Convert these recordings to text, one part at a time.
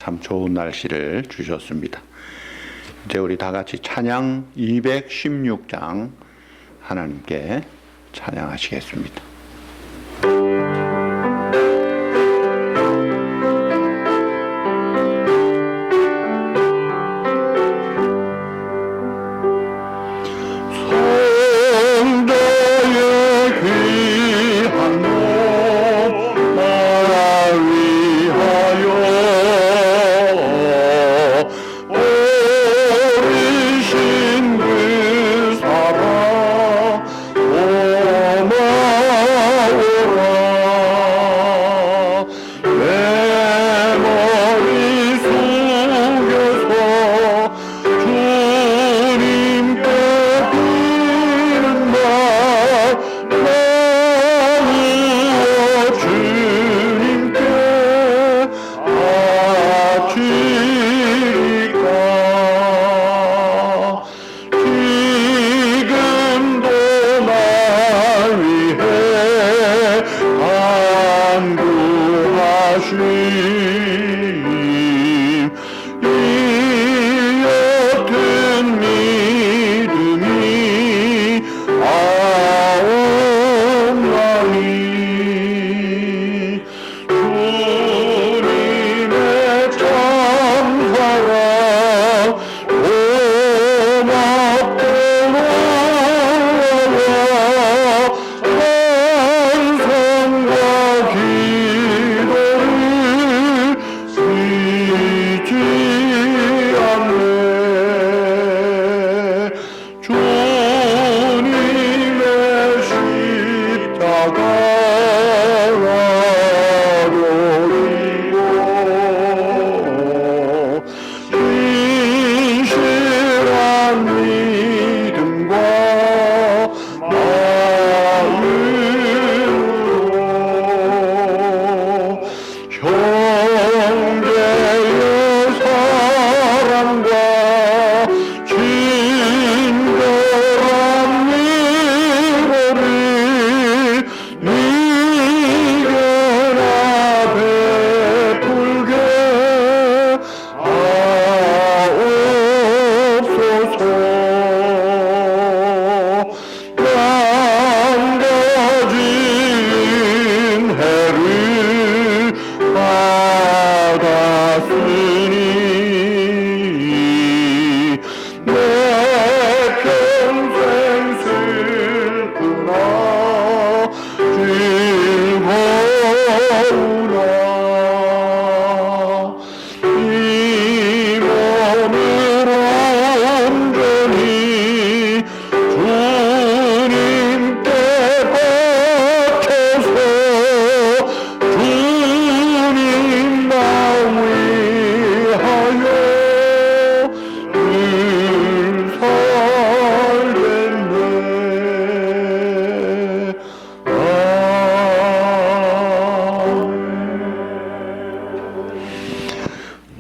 참 좋은 날씨를 주셨습니다. 이제 우리 다 같이 찬양 216장 하나님께 찬양하시겠습니다.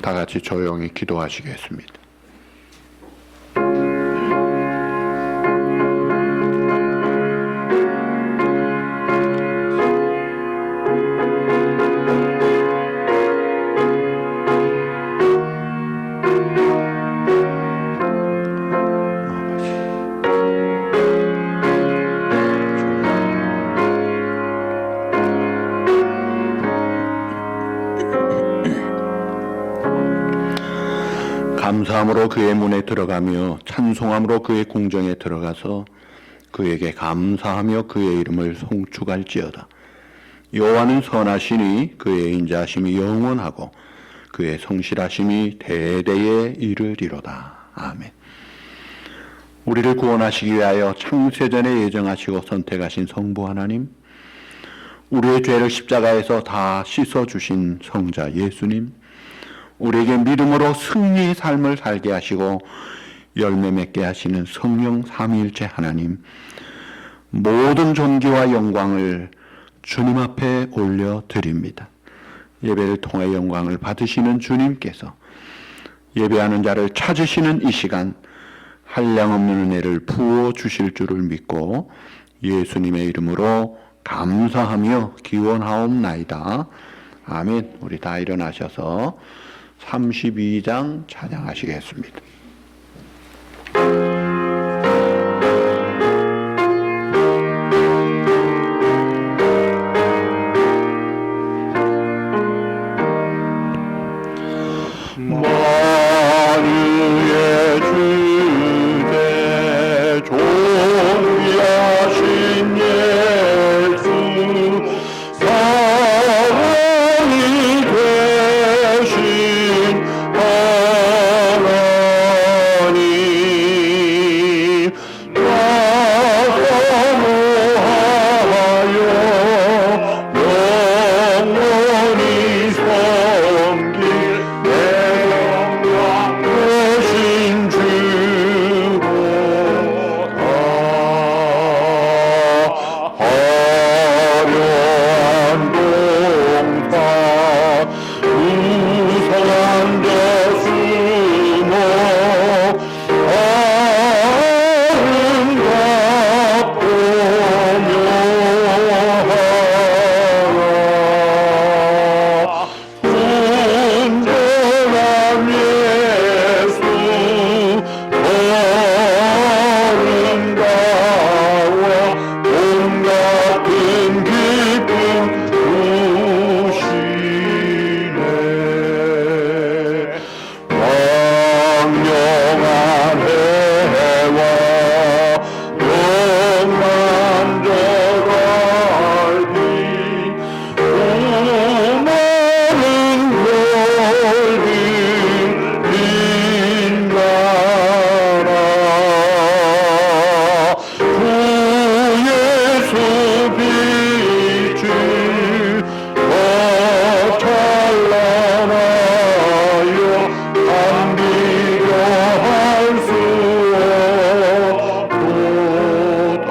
다 같이 조용히 기도하시겠습니다. 감사함으로 그의 문에 들어가며 찬송함으로 그의 궁정에 들어가서 그에게 감사하며 그의 이름을 송축할지어다. 여호와는 선하시니 그의 인자하심이 영원하고 그의 성실하심이 대대에 이르리로다. 아멘. 우리를 구원하시기 위하여 창세전에 예정하시고 선택하신 성부 하나님, 우리의 죄를 십자가에서 다 씻어주신 성자 예수님, 우리에게 믿음으로 승리의 삶을 살게 하시고 열매 맺게 하시는 성령 삼위일체 하나님, 모든 존귀와 영광을 주님 앞에 올려드립니다. 예배를 통해 영광을 받으시는 주님께서 예배하는 자를 찾으시는 이 시간 한량없는 은혜를 부어주실 줄을 믿고 예수님의 이름으로 감사하며 기원하옵나이다. 아멘. 우리 다 일어나셔서 32장 찬양하시겠습니다. 만유의 주제 존귀하신 예수 사랑이 되신 하나님 사모하여 영원히 섬길 내 대신 주보다 화려한 동산 우성한 데 숨어 아름답고 묘하라 온전한 예수 아름다워 온 같은 기쁨 주시네 왕영한 해와 영만져갈 빛 오마는 별빛 빛나라 주 예수 빛이 더 찬란하여 안 비교할 수 없도다.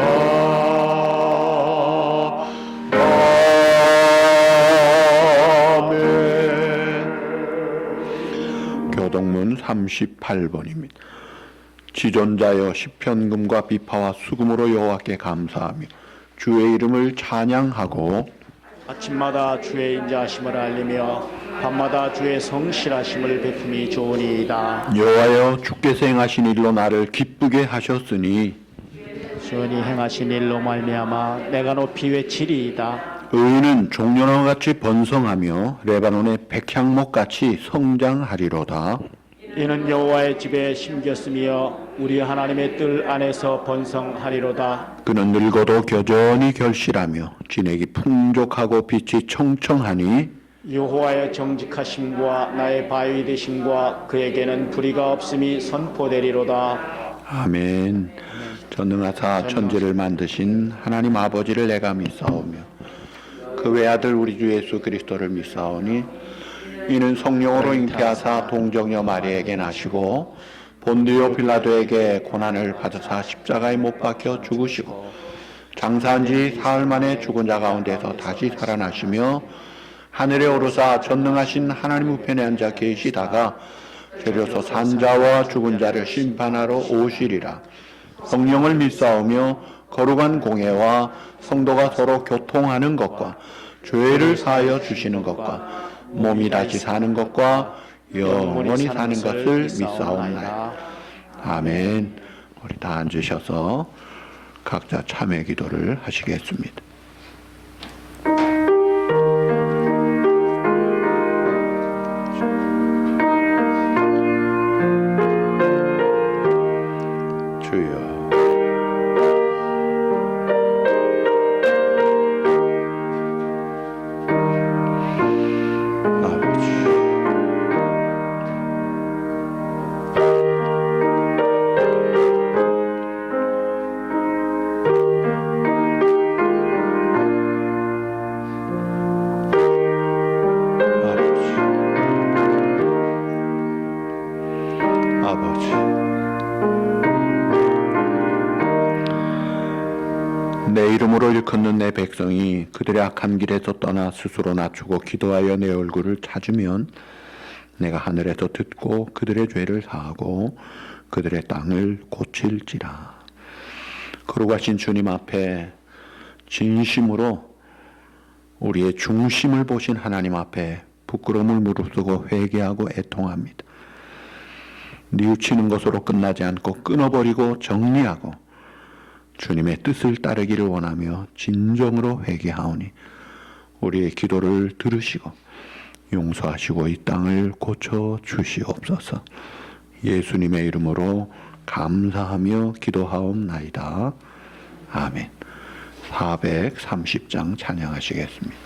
아멘. 교동문 38번입니다. 지존자여 시편금과 비파와 수금으로 여호와께 감사하며 주의 이름을 찬양하고 아침마다 주의 인자하심을 알리며 밤마다 주의 성실하심을 베품이 좋으니이다. 여호와여 주께서 행하신 일로 나를 기쁘게 하셨으니 주님 행하신 일로 말미암아 내가 높이 외치리이다. 의인은 종려나무 같이 번성하며 레바논의 백향목같이 성장하리로다. 이는 여호와의 집에 심겼으며 우리 하나님의 뜰 안에서 번성하리로다. 그는 늙어도 겨전히 결실하며 진액이 풍족하고 빛이 청청하니 여호와의 정직하심과 나의 바위 되심과 그에게는 불의가 없음이 선포되리로다. 아멘. 전능하사 천지를 만드신 하나님 아버지를 내가 믿사오며 그 외아들 우리 주 예수 그리스도를 믿사오니 이는 성령으로 잉태하사 동정녀 마리에게 나시고 본디오 빌라도에게 고난을 받으사 십자가에 못 박혀 죽으시고 장사한 지 사흘 만에 죽은 자 가운데서 다시 살아나시며 하늘에 오르사 전능하신 하나님 우편에 앉아 계시다가 재려서 산자와 죽은 자를 심판하러 오시리라. 성령을 믿사오며 거룩한 공예와 성도가 서로 교통하는 것과 죄를 사하여 주시는 것과 몸이 다시 사는 것과 영원히 사는 것을 믿사옵나이다. 아멘. 우리 다 앉으셔서 각자 참회 기도를 하시겠습니다. 주여 내 이름으로 일컫는 내 백성이 그들의 악한 길에서 떠나 스스로 낮추고 기도하여 내 얼굴을 찾으면 내가 하늘에서 듣고 그들의 죄를 사하고 그들의 땅을 고칠지라. 거룩하신 주님 앞에 진심으로 우리의 중심을 보신 하나님 앞에 부끄러움을 무릅쓰고 회개하고 애통합니다. 뉘우치는 것으로 끝나지 않고 끊어버리고 정리하고 주님의 뜻을 따르기를 원하며 진정으로 회개하오니 우리의 기도를 들으시고 용서하시고 이 땅을 고쳐 주시옵소서. 예수님의 이름으로 감사하며 기도하옵나이다. 아멘. 430장 찬양하시겠습니다.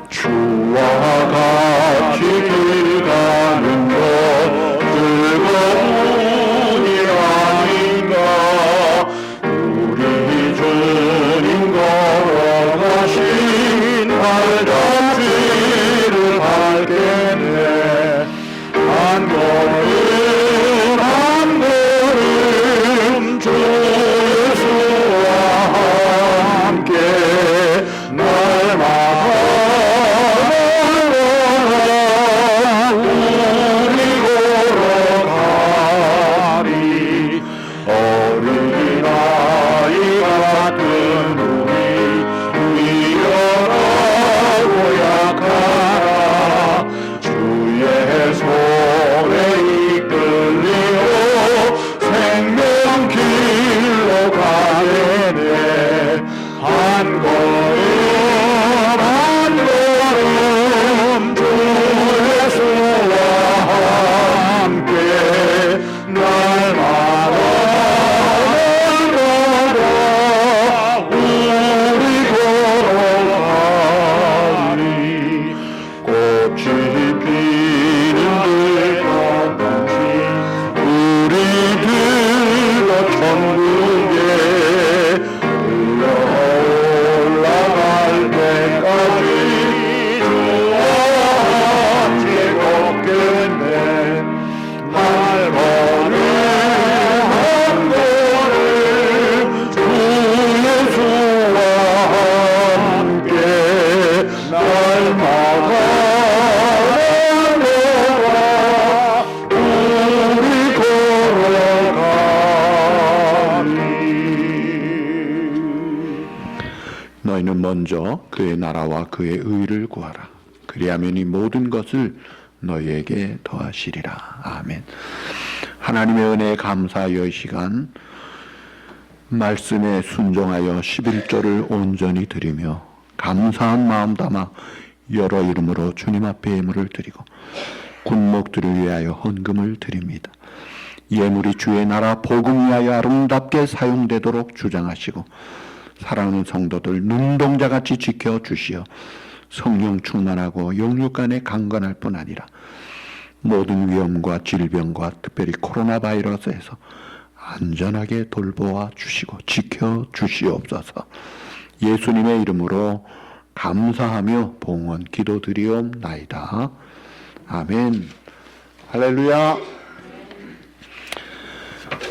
주와 같이 길 가는 것 즐거운 일 아닌가. 우리 주님 걸어가신 발자취를 밟겠네. 한 걸음 한 걸음 주 예수와 함께 날마다 우리 걸어가리. 어린아이 같은 우리 위험하고 약하라. 주의 손에 이끌리어 생명길로 가네. 한 걸음 한 걸음 주 예수와 함께 날마다 우리 걸어가리. 꽃이 피는 들떠같이 우리들과 천국에 올라갈 때까지 주와 함께 걷겠네. 한 걸음 한 걸음 주 예수와 함께 날마다 우리 걸어가리. 너희는 먼저 그의 나라와 그의 의를 구하라. 그리하면 이 모든 것을 너희에게 더하시리라. 아멘. 하나님의 은혜에 감사하여 이 시간 말씀에 순종하여 11조를 온전히 드리며 감사한 마음 담아 여러 이름으로 주님 앞에 예물을 드리고 군목들을 위하여 헌금을 드립니다. 예물이 주의 나라 복음 위하여 아름답게 사용되도록 주장하시고 사랑하는 성도들 눈동자같이 지켜주시어 성령 충만하고 영육간에 강건할 뿐 아니라 모든 위험과 질병과 특별히 코로나 바이러스에서 안전하게 돌보아 주시고 지켜 주시옵소서. 예수님의 이름으로 감사하며 봉헌 기도드리옵나이다. 아멘. 할렐루야.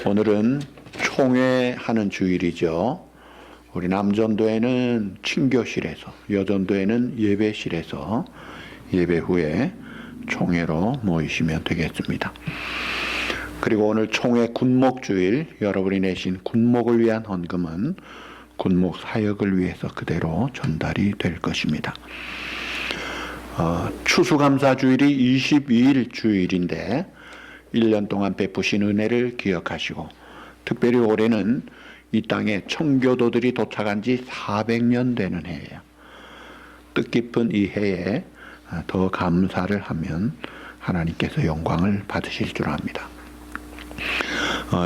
오늘은 총회하는 주일이죠. 우리 남전도에는 친교실에서, 여전도에는 예배실에서 예배 후에 총회로 모이시면 되겠습니다. 그리고 오늘 총회 군목주일, 여러분이 내신 군목을 위한 헌금은 군목 사역을 위해서 그대로 전달이 될 것입니다. 추수감사주일이 22일 주일인데 1년 동안 베푸신 은혜를 기억하시고 특별히 올해는 이 땅에 청교도들이 도착한 지 400년 되는 해예요. 뜻깊은 이 해에 더 감사를 하면 하나님께서 영광을 받으실 줄 압니다.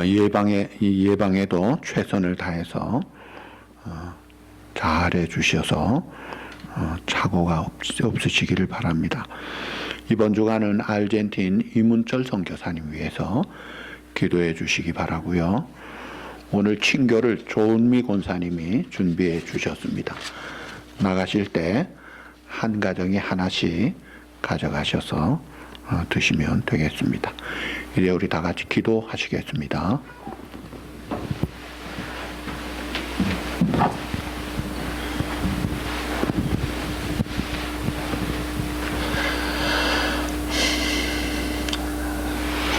이 예방에도 최선을 다해서 잘해 주셔서 착오가 없으시기를 바랍니다. 이번 주간은 아르헨틴 이문철 선교사님 위해서 기도해 주시기 바라고요. 오늘 친교를 조은미 권사님이 준비해 주셨습니다. 나가실 때 한 가정에 하나씩 가져가셔서 드시면 되겠습니다. 이제 우리 다 같이 기도하시겠습니다.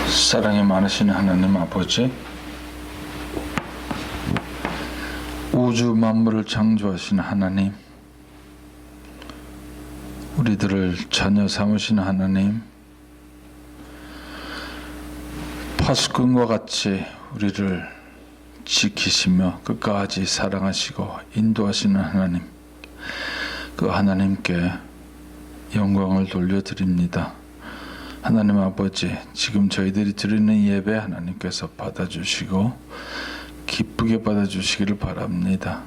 사랑이 많으신 하나님 아버지, 우주 만물을 창조하신 하나님, 우리들을 자녀 삼으신 하나님, 파수꾼과 같이 우리를 지키시며 끝까지 사랑하시고 인도하시는 하나님, 그 하나님께 영광을 돌려드립니다. 하나님 아버지, 지금 저희들이 드리는 예배 하나님께서 받아주시고 기쁘게 받아주시기를 바랍니다.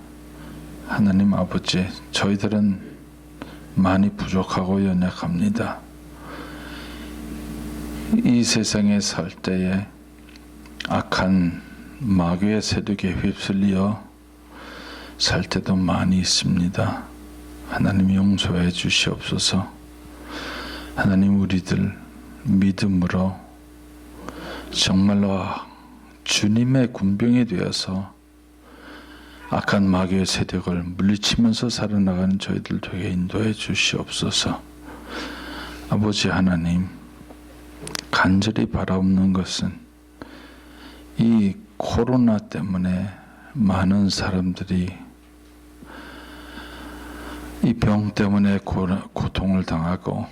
하나님 아버지, 저희들은 많이 부족하고 연약합니다. 이 세상에 살 때에 악한 마귀의 세력에 휩쓸려 살 때도 많이 있습니다. 하나님 용서해 주시옵소서. 하나님, 우리들 믿음으로 정말로 주님의 군병이 되어서 악한 마귀의 세력을 물리치면서 살아나가는 저희들 되게 인도해 주시옵소서. 아버지 하나님, 간절히 바라옵는 것은 이 코로나 때문에 많은 사람들이 이 병 때문에 고통을 당하고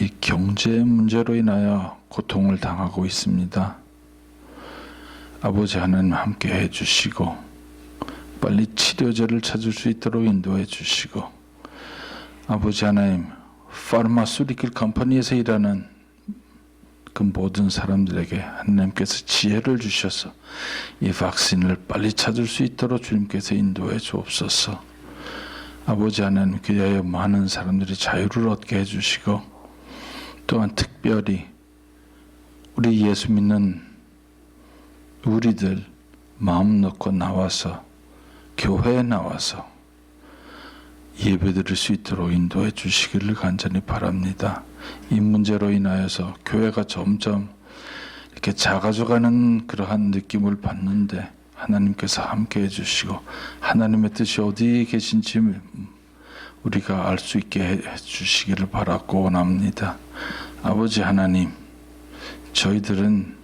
이 경제 문제로 인하여 고통을 당하고 있습니다. 아버지 하나님 함께 해주시고 빨리 치료제를 찾을 수 있도록 인도해 주시고, 아버지 하나님, 파르마스리클 컴퍼니에서 일하는 그 모든 사람들에게 하나님께서 지혜를 주셔서 이 백신을 빨리 찾을 수 있도록 주님께서 인도해 주옵소서. 아버지 하나님, 그리하여 많은 사람들이 자유를 얻게 해주시고, 또한 특별히 우리 예수 믿는 우리들 마음 놓고 나와서 교회에 나와서 예배드릴 수 있도록 인도해 주시기를 간절히 바랍니다. 이 문제로 인하여서 교회가 점점 이렇게 작아져가는 그러한 느낌을 받는데 하나님께서 함께 해주시고 하나님의 뜻이 어디에 계신지 우리가 알 수 있게 해주시기를 바라고 원합니다. 아버지 하나님, 저희들은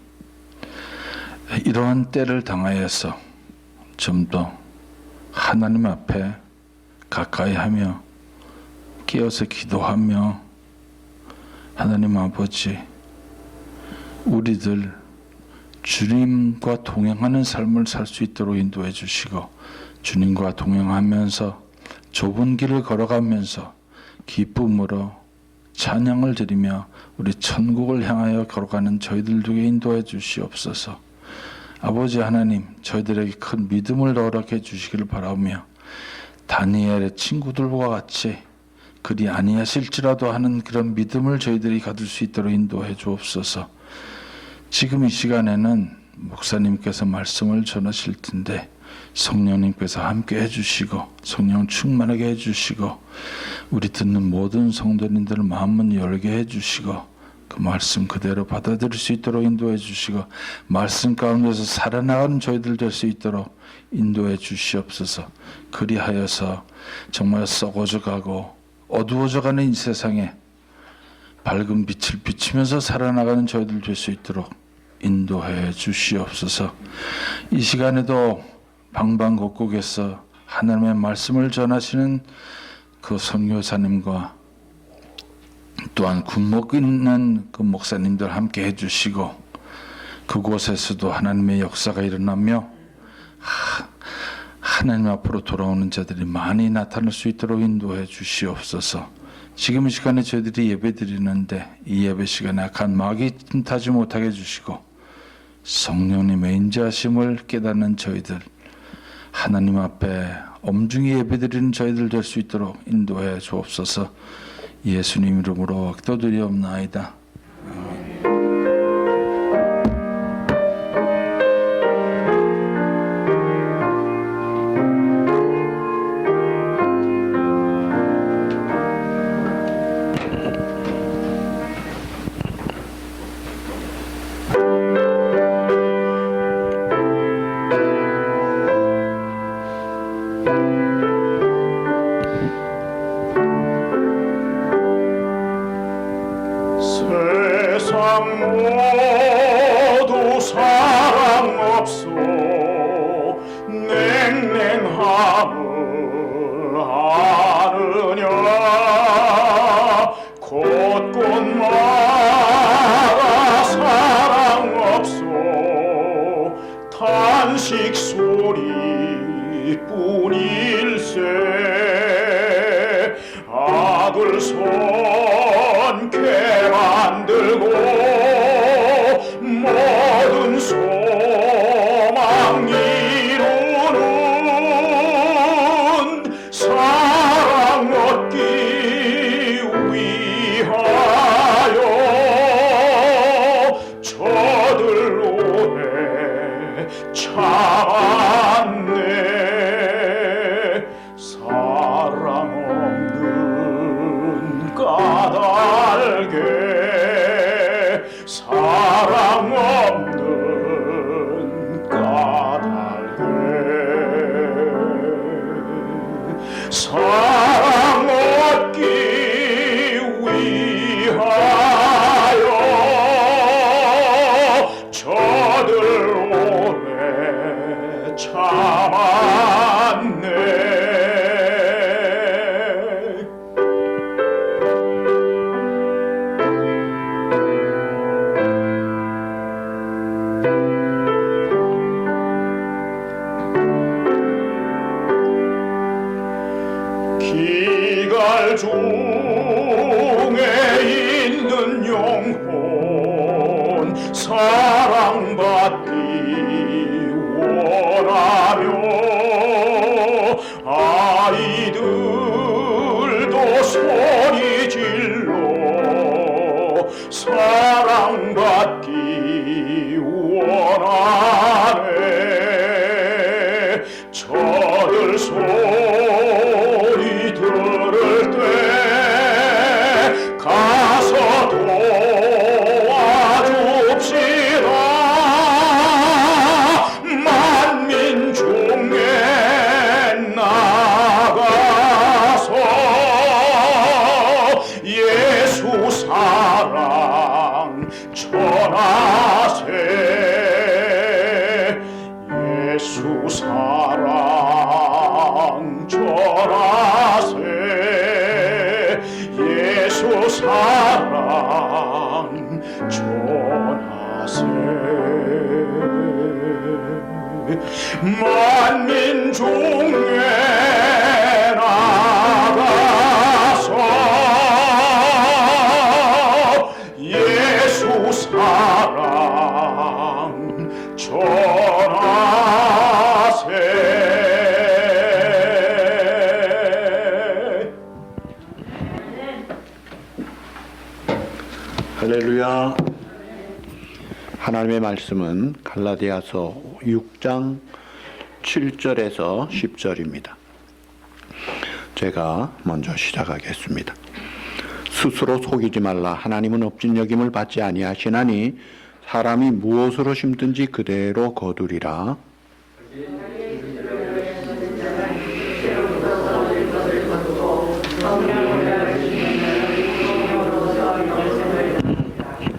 이러한 때를 당하여서 좀 더 하나님 앞에 가까이 하며 깨어서 기도하며 하나님 아버지, 우리들 주님과 동행하는 삶을 살 수 있도록 인도해 주시고, 주님과 동행하면서 좁은 길을 걸어가면서 기쁨으로 찬양을 드리며 우리 천국을 향하여 걸어가는 저희들 중에 인도해 주시옵소서. 아버지 하나님, 저희들에게 큰 믿음을 허락해 주시기를 바라며 다니엘의 친구들과 같이 그리 아니하실지라도 하는 그런 믿음을 저희들이 가질 수 있도록 인도해 주옵소서. 지금 이 시간에는 목사님께서 말씀을 전하실 텐데 성령님께서 함께 해주시고 성령 충만하게 해주시고 우리 듣는 모든 성도님들 마음문 열게 해주시고 그 말씀 그대로 받아들일 수 있도록 인도해 주시고 말씀 가운데서 살아나가는 저희들 될 수 있도록 인도해 주시옵소서. 그리하여서 정말 썩어져 가고 어두워져 가는 이 세상에 밝은 빛을 비치면서 살아나가는 저희들 될 수 있도록 인도해 주시옵소서. 이 시간에도 방방곡곡에서 하나님의 말씀을 전하시는 그 선교사님과 또한 군목 있는 그 목사님들 함께 해주시고 그곳에서도 하나님의 역사가 일어나며 하나님 앞으로 돌아오는 자들이 많이 나타날 수 있도록 인도해 주시옵소서. 지금 이 시간에 저희들이 예배 드리는데 이 예배 시간에 악한 마귀 틈타지 못하게 해주시고 성령님의 인자하심을 깨닫는 저희들, 하나님 앞에 엄중히 예배 드리는 저희들 될 수 있도록 인도해 주옵소서. 예수님 이름으로 기도드리옵나이다. 사랑 얻기 위하여 저들 오래 참았네. 기갈 중에 있는 영혼 사랑받기 원하며 아이들도 소리 질러 사랑받기 원하네. 저들 소리 들을 때 가서 도와줍시다. 만민 중에 나가서 예수 사랑 전하세. 예수 사랑 전하세. 예수 사랑 전하세. 만민 중에 나가서 예수 사랑 전하세. 할렐루야. 하나님의 말씀은 갈라디아서 6장 7절에서 10절입니다. 제가 먼저 시작하겠습니다. 스스로 속이지 말라. 하나님은 업진여김을 받지 아니하시나니 사람이 무엇으로 심든지 그대로 거두리라.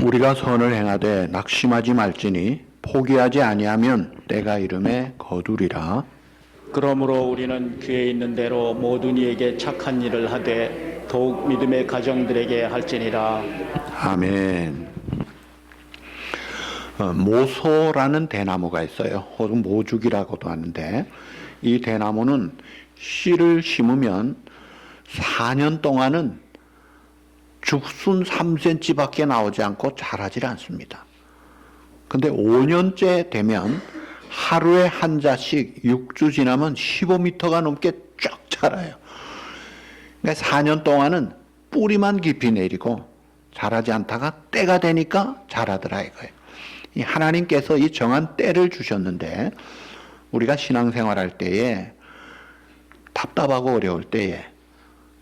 우리가 선을 행하되 낙심하지 말지니 포기하지 아니하면 때가 이름에 거두리라. 그러므로 우리는 귀에 있는 대로 모든 이에게 착한 일을 하되 더욱 믿음의 가정들에게 할지니라. 아멘. 모소라는 대나무가 있어요. 혹은 모죽이라고도 하는데 이 대나무는 씨를 심으면 4년 동안은 죽순 3cm밖에 나오지 않고 자라질 않습니다. 근데 5년째 되면 하루에 한 자씩 6주 지나면 15m가 넘게 쫙 자라요. 그러니까 4년 동안은 뿌리만 깊이 내리고 자라지 않다가 때가 되니까 자라더라 이거예요. 이 하나님께서 이 정한 때를 주셨는데 우리가 신앙생활할 때에 답답하고 어려울 때에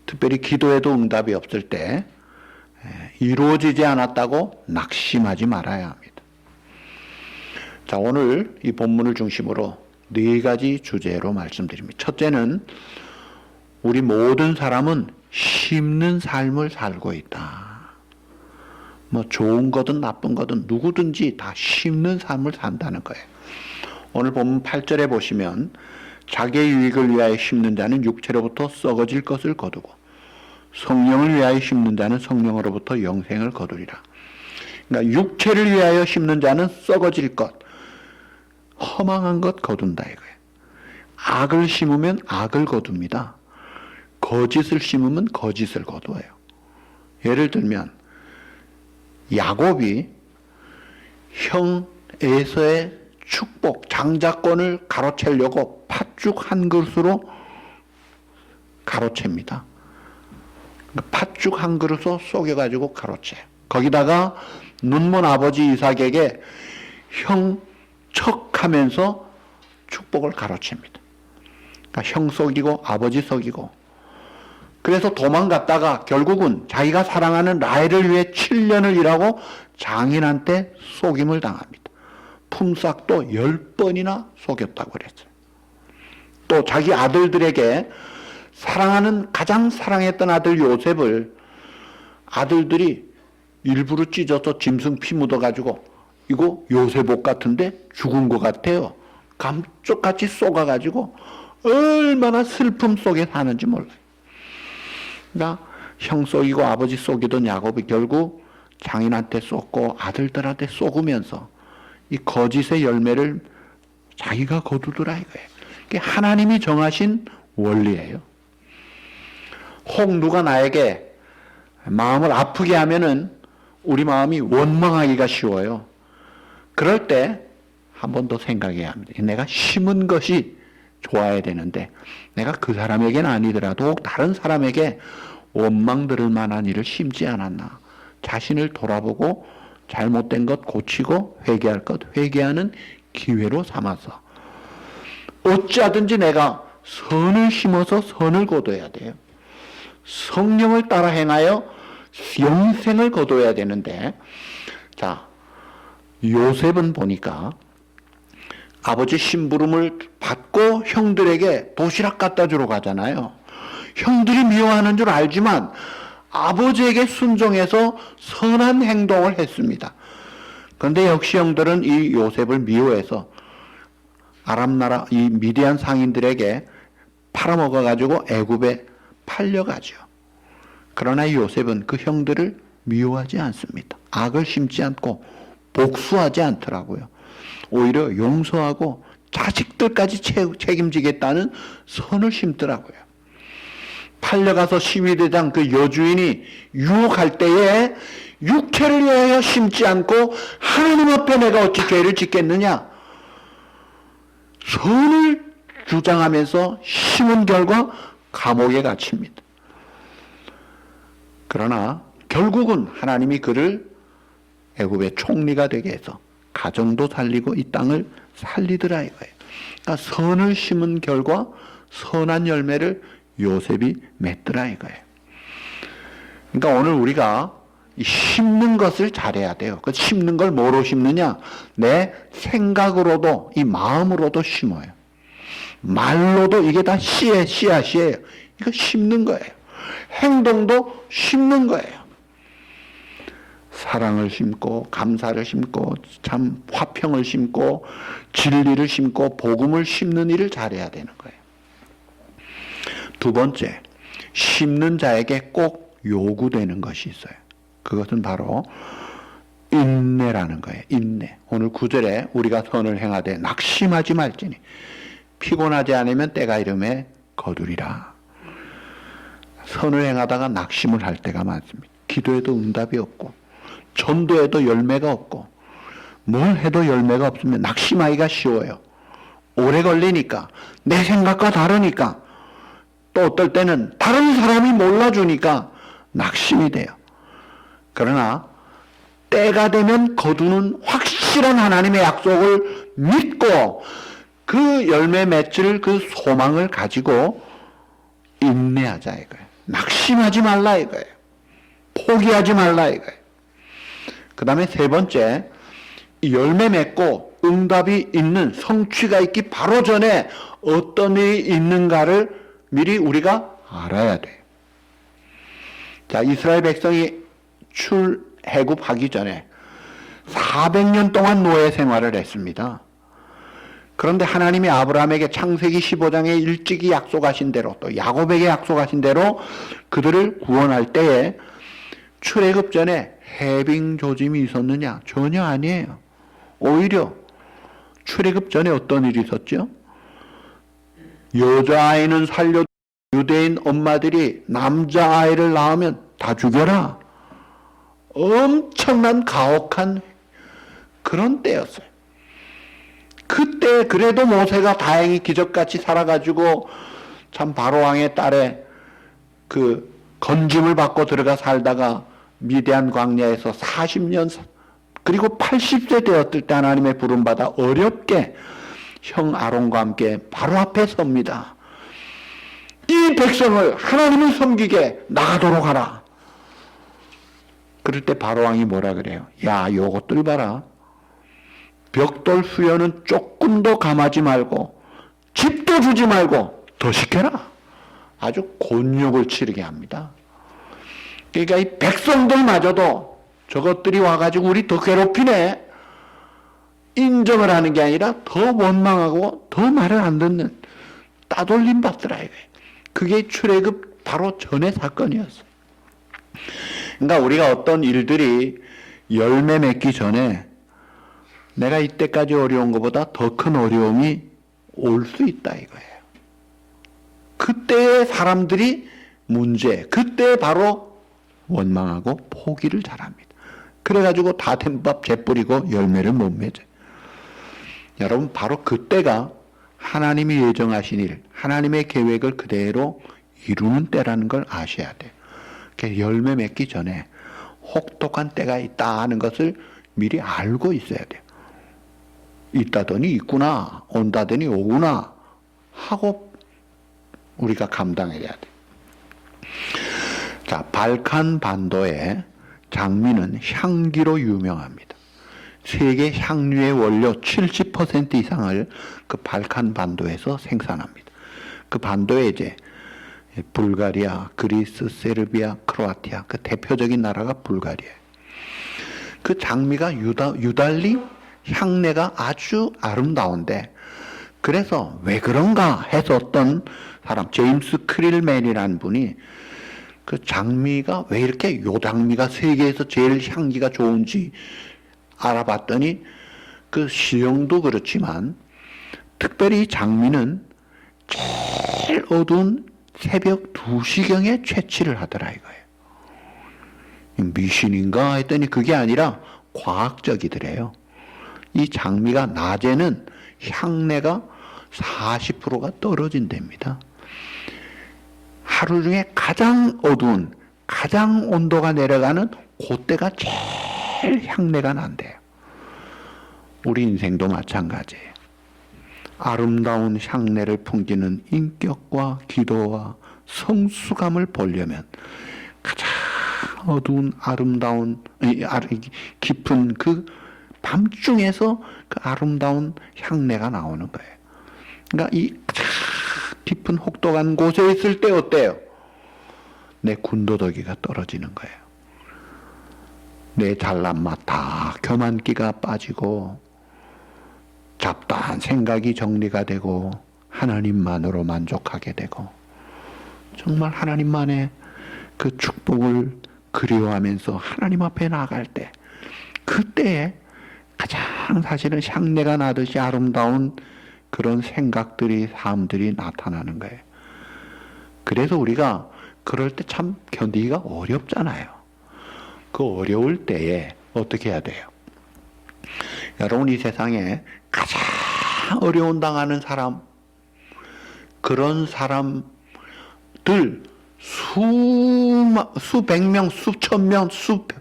특별히 기도해도 응답이 없을 때 이루어지지 않았다고 낙심하지 말아야 합니다. 자, 오늘 이 본문을 중심으로 4가지 주제로 말씀드립니다. 첫째는 우리 모든 사람은 심는 삶을 살고 있다. 뭐 좋은 거든 나쁜 거든 누구든지 다 심는 삶을 산다는 거예요. 오늘 본문 8절에 보시면 자기의 유익을 위하여 심는 자는 육체로부터 썩어질 것을 거두고 성령을 위하여 심는 자는 성령으로부터 영생을 거두리라. 그러니까 육체를 위하여 심는 자는 썩어질 것, 허망한 것 거둔다 이거예요. 악을 심으면 악을 거둡니다. 거짓을 심으면 거짓을 거두어요. 예를 들면 야곱이 형 에서의 축복, 장자권을 가로채려고 팥죽 한 그릇으로 가로챕니다. 팥죽 한 그릇으로 속여가지고 가로채. 거기다가 눈먼 아버지 이삭에게 형 척하면서 축복을 가로챕니다. 그러니까 형 속이고 아버지 속이고. 그래서 도망갔다가 결국은 자기가 사랑하는 라헬을 위해 7년을 일하고 장인한테 속임을 당합니다. 품삯도 10번이나 속였다고 그랬어요. 또 자기 아들들에게 가장 사랑했던 아들 요셉을 아들들이 일부러 찢어서 짐승 피 묻어가지고 이거 요셉 옷 같은데 죽은 것 같아요. 감쪽같이 쏘가가지고 얼마나 슬픔 속에 사는지 몰라요. 그러니까 형 쏘이고 아버지 쏘기던 야곱이 결국 장인한테 쏘고 아들들한테 쏘으면서 이 거짓의 열매를 자기가 거두더라 이거예요. 이게 하나님이 정하신 원리예요. 혹 누가 나에게 마음을 아프게 하면은 우리 마음이 원망하기가 쉬워요. 그럴 때 한 번 더 생각해야 합니다. 내가 심은 것이 좋아야 되는데 내가 그 사람에게는 아니더라도 혹 다른 사람에게 원망 들을 만한 일을 심지 않았나. 자신을 돌아보고 잘못된 것 고치고 회개할 것 회개하는 기회로 삼아서 어찌하든지 내가 선을 심어서 선을 거둬야 돼요. 성령을 따라 행하여 영생을 거둬야 되는데, 자, 요셉은 보니까 아버지 심부름을 받고 형들에게 도시락 갖다 주러 가잖아요. 형들이 미워하는 줄 알지만 아버지에게 순종해서 선한 행동을 했습니다. 그런데 역시 형들은 이 요셉을 미워해서 아람 나라 이 미디안 상인들에게 팔아먹어가지고 애굽에 팔려가죠. 그러나 이 요셉은 그 형들을 미워하지 않습니다. 악을 심지 않고 복수하지 않더라고요. 오히려 용서하고 자식들까지 책임지겠다는 선을 심더라고요. 팔려가서 시위대장 그 여주인이 유혹할 때에 육체를 위하여 심지 않고 하나님 앞에 내가 어찌 죄를 짓겠느냐. 선을 주장하면서 심은 결과 감옥에 갇힙니다. 그러나 결국은 하나님이 그를 애굽의 총리가 되게 해서 가정도 살리고 이 땅을 살리더라 이거예요. 그러니까 선을 심은 결과 선한 열매를 요셉이 맺더라 이거예요. 그러니까 오늘 우리가 심는 것을 잘해야 돼요. 그 심는 걸 뭐로 심느냐? 내 생각으로도 이 마음으로도 심어요. 말로도 이게 다 씨앗이에요. 이거 심는 거예요. 행동도 심는 거예요. 사랑을 심고 감사를 심고 참 화평을 심고 진리를 심고 복음을 심는 일을 잘해야 되는 거예요. 두 번째, 심는 자에게 꼭 요구되는 것이 있어요. 그것은 바로 인내라는 거예요. 인내. 오늘 9절에 우리가 선을 행하되 낙심하지 말지니 피곤하지 않으면 때가 이름에 거두리라. 선을 행하다가 낙심을 할 때가 많습니다. 기도해도 응답이 없고 전도해도 열매가 없고 뭘 해도 열매가 없으면 낙심하기가 쉬워요. 오래 걸리니까 내 생각과 다르니까 또 어떨 때는 다른 사람이 몰라주니까 낙심이 돼요. 그러나 때가 되면 거두는 확실한 하나님의 약속을 믿고 그 열매 맺을 그 소망을 가지고 인내하자 이거예요. 낙심하지 말라 이거예요. 포기하지 말라 이거예요. 그 다음에 세 번째, 열매 맺고 응답이 있는 성취가 있기 바로 전에 어떤 일이 있는가를 미리 우리가 알아야 돼요. 자, 이스라엘 백성이 출애굽하기 전에 400년 동안 노예 생활을 했습니다. 그런데 하나님이 아브라함에게 창세기 15장에 일찍이 약속하신 대로 또 야곱에게 약속하신 대로 그들을 구원할 때에 출애굽 전에 해빙 조짐이 있었느냐? 전혀 아니에요. 오히려 출애굽 전에 어떤 일이 있었죠? 여자아이는 살려 유대인 엄마들이 남자아이를 낳으면 다 죽여라. 엄청난 가혹한 그런 때였어요. 그때 그래도 모세가 다행히 기적같이 살아가지고 참 바로왕의 딸의 그 건짐을 받고 들어가 살다가 미디안 광야에서 40년 그리고 80세 되었을 때 하나님의 부름받아 어렵게 형 아론과 함께 바로 앞에 섭니다. 이 백성을 하나님을 섬기게 나가도록 하라. 그럴 때 바로왕이 뭐라 그래요? 야, 요것들 봐라. 벽돌 수여는 조금도 감하지 말고 집도 주지 말고 더 시켜라. 아주 곤욕을 치르게 합니다. 그러니까 이 백성들마저도 저것들이 와가지고 우리 더 괴롭히네, 인정을 하는 게 아니라 더 원망하고 더 말을 안 듣는 따돌림 받더라 이거예요. 그게 출애굽 바로 전의 사건이었어요. 그러니까 우리가 어떤 일들이 열매 맺기 전에 내가 이때까지 어려운 것보다 더 큰 어려움이 올 수 있다 이거예요. 그때의 사람들이 문제, 그때 바로 원망하고 포기를 잘합니다. 그래가지고 다 된 밥 재뿌리고 열매를 못 맺어요. 여러분, 바로 그때가 하나님이 예정하신 일, 하나님의 계획을 그대로 이루는 때라는 걸 아셔야 돼요. 열매 맺기 전에 혹독한 때가 있다 하는 것을 미리 알고 있어야 돼요. 있다더니 있구나, 온다더니 오구나 하고 우리가 감당해야 돼요. 자, 발칸 반도의 장미는 향기로 유명합니다. 세계 향유의 원료 70% 이상을 그 발칸 반도에서 생산합니다. 그 반도에 이제 불가리아, 그리스, 세르비아, 크로아티아, 그 대표적인 나라가 불가리아예요. 그 장미가 유달리 향내가 아주 아름다운데, 그래서 왜 그런가 해서 어떤 사람, 제임스 크릴맨이라는 분이 그 장미가 왜 이렇게 요 장미가 세계에서 제일 향기가 좋은지 알아봤더니 그 시형도 그렇지만 특별히 장미는 제일 어두운 새벽 2시경에 채취를 하더라 이거예요. 미신인가 했더니 그게 아니라 과학적이더래요. 이 장미가 낮에는 향내가 40%가 떨어진답니다. 하루 중에 가장 어두운, 가장 온도가 내려가는 그때가 제일 향내가 난대요. 우리 인생도 마찬가지예요. 아름다운 향내를 풍기는 인격과 기도와 성수감을 보려면 가장 어두운 아름다운 깊은 그 밤중에서 그 아름다운 향내가 나오는 거예요. 그러니까 이 가장 깊은 혹독한 곳에 있을 때 어때요? 내 군더더기가 떨어지는 거예요. 내 잘난 맛 다 교만기가 빠지고 잡다한 생각이 정리가 되고 하나님만으로 만족하게 되고 정말 하나님만의 그 축복을 그리워하면서 하나님 앞에 나아갈 때, 그때에 가장 사실은 향내가 나듯이 아름다운 그런 생각들이, 삶들이 나타나는 거예요. 그래서 우리가 그럴 때 참 견디기가 어렵잖아요. 그 어려울 때에 어떻게 해야 돼요? 여러분, 이 세상에 가장 어려움 당하는 사람, 그런 사람들 수백 명, 수천 명,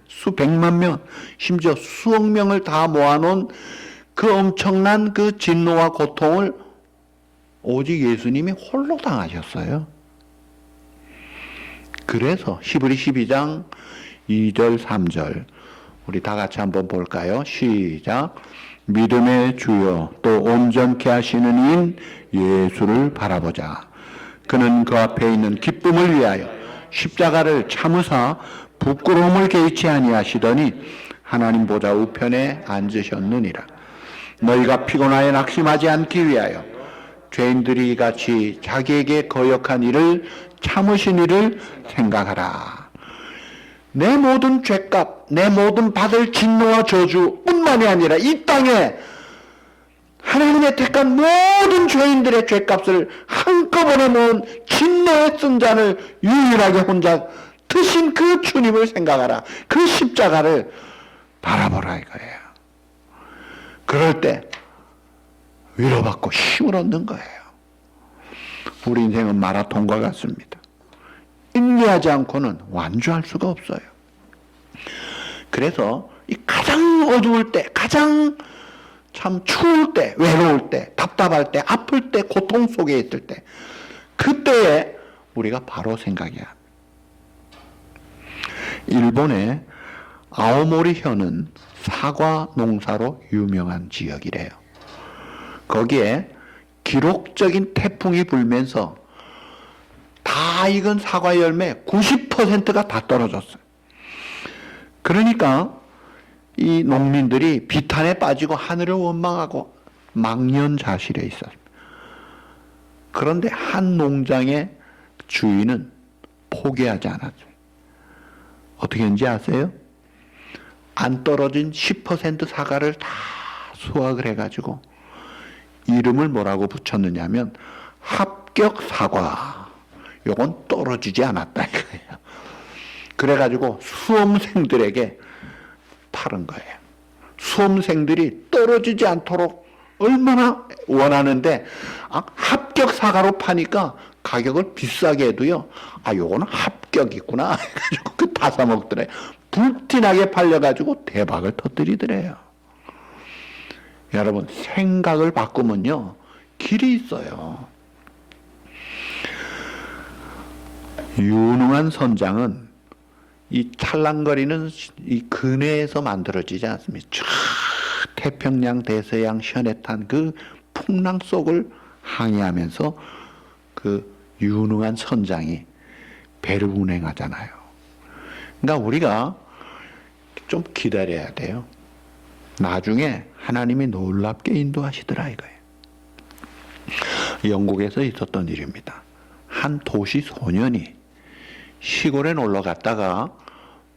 수백만 명, 심지어 수억 명을 다 모아놓은 그 엄청난 그 진노와 고통을 오직 예수님이 홀로 당하셨어요. 그래서 히브리 12장 2절 3절 우리 다 같이 한번 볼까요? 시작. 믿음의 주여 또 온전케 하시는 이인 예수를 바라보자. 그는 그 앞에 있는 기쁨을 위하여 십자가를 참으사 부끄러움을 개의치 아니하시더니 하나님 보좌 우편에 앉으셨느니라. 너희가 피곤하여 낙심하지 않기 위하여 죄인들이 같이 자기에게 거역한 일을 참으신 일을 생각하라. 내 모든 죄값, 내 모든 받을 진노와 저주뿐만이 아니라 이 땅에 하나님의 택한 모든 죄인들의 죄값을 한꺼번에 모은 진노의 승잔을 유일하게 혼자 드신 그 주님을 생각하라. 그 십자가를 바라보라 이거예요. 그럴 때 위로받고 힘을 얻는 거예요. 우리 인생은 마라톤과 같습니다. 인내하지 않고는 완주할 수가 없어요. 그래서 이 가장 어두울 때, 가장 참 추울 때, 외로울 때, 답답할 때, 아플 때, 고통 속에 있을 때, 그때에 우리가 바로 생각해야 합니다. 일본의 아오모리현은 사과 농사로 유명한 지역이래요. 거기에 기록적인 태풍이 불면서 다 다 익은 사과 열매 90%가 다 떨어졌어요. 그러니까 이 농민들이 비탄에 빠지고 하늘을 원망하고 망연자실해 있었습니다. 그런데 한 농장의 주인은 포기하지 않았어요. 어떻게 했는지 아세요? 안 떨어진 10% 사과를 다 수확을 해가지고 이름을 뭐라고 붙였느냐면 합격 사과. 요건 떨어지지 않았다 이거예요. 그래가지고 수험생들에게 팔은 거예요. 수험생들이 떨어지지 않도록 얼마나 원하는데 합격 사과로 파니까 가격을 비싸게 해도요. 요거는 합격이구나 해가지고 그 다 사 먹더래요. 불티나게 팔려가지고 대박을 터뜨리더래요. 여러분 생각을 바꾸면요 길이 있어요. 유능한 선장은 이 찰랑거리는 이 근해에서 만들어지지 않습니다. 쫙 태평양 대서양 현해탄 그 풍랑 속을 항해하면서 그 유능한 선장이 배를 운행하잖아요. 그러니까 우리가 좀 기다려야 돼요. 나중에 하나님이 놀랍게 인도하시더라 이거예요. 영국에서 있었던 일입니다. 한 도시 소년이 시골에 놀러 갔다가